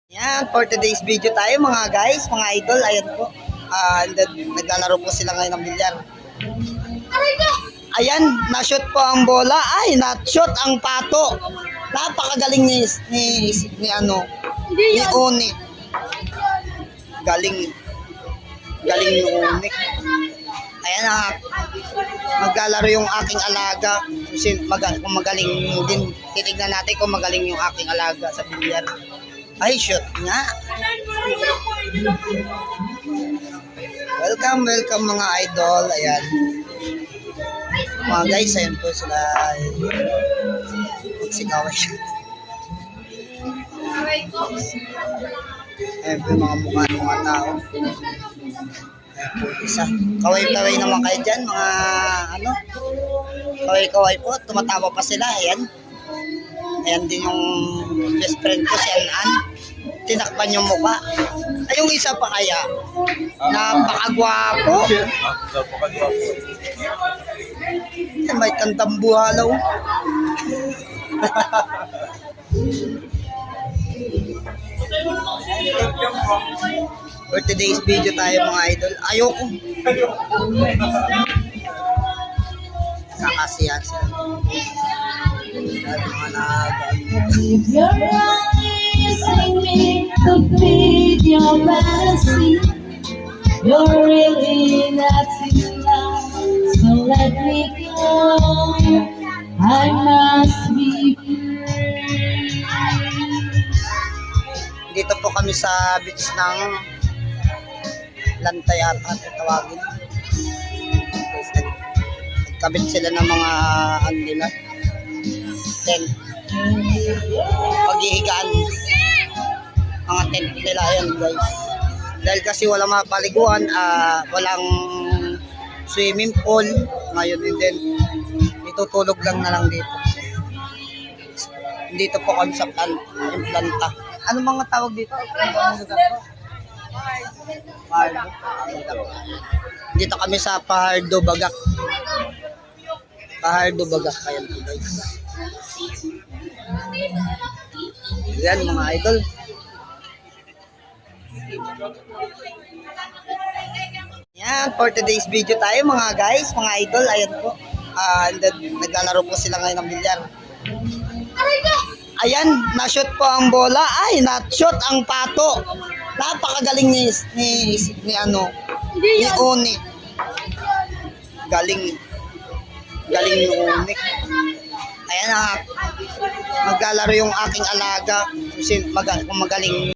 Yan, for today's video tayo mga guys, mga idol, ayan po. Naglalaro po sila ngayon ng bilyar. Ayan, na-shoot po ang bola. Ay, na-shoot ang pato. Napakagaling ni Oni. Galing ni Oni. Ayan na, maglalaro yung aking alaga. Kung magaling din, titignan natin kung magaling yung aking alaga sa bilyar. Ay, shoot nga. Welcome mga idol. Ayan. Mga guys, ayan po sila. Magsigawan siya. Ayan po yung mga mukha ng mga tao. Ayan po isa. Kaway-kaway naman kayo dyan. Mga kaway-kaway po. Tumatawa pa sila. Ayan. Ayan din yung best friend ko, si Anan. Tinakpan yung mukha. Ay, yung isa pa kaya, napakagwapo. Yan, may tandang buhalaw. For today's video tayo mga idol. Ayoko. Nakasiyan sila. If your eyes make me to feed your fantasy, you're really not enough. So let me go. I must be free. Dito po kami sa beach ng Lantay at tawagin. Nagkabit sila ng mga nila. Tent. Paghihigaan. Mga tent nila yan guys. Dahil kasi walang mapaliguan, walang swimming pool. Ngayon din, itutulog lang na lang dito. Dito po kami sa planta. Ano mga tawag dito? Pahardo. Dito kami sa Pahardo Bagak. Pahardo Bagak. Ayan po guys. Yan mga idol. Yan, for today's video tayo mga guys, mga idol. Ayan po. Naglalaro po sila ngayon ng bilyar. Ayan, na-shoot po ang bola. Ay, na-shoot ang pato. Napakagaling ni Oni. Galing ni Oni. Ayan na, maglalaro yung aking alaga. Kung magaling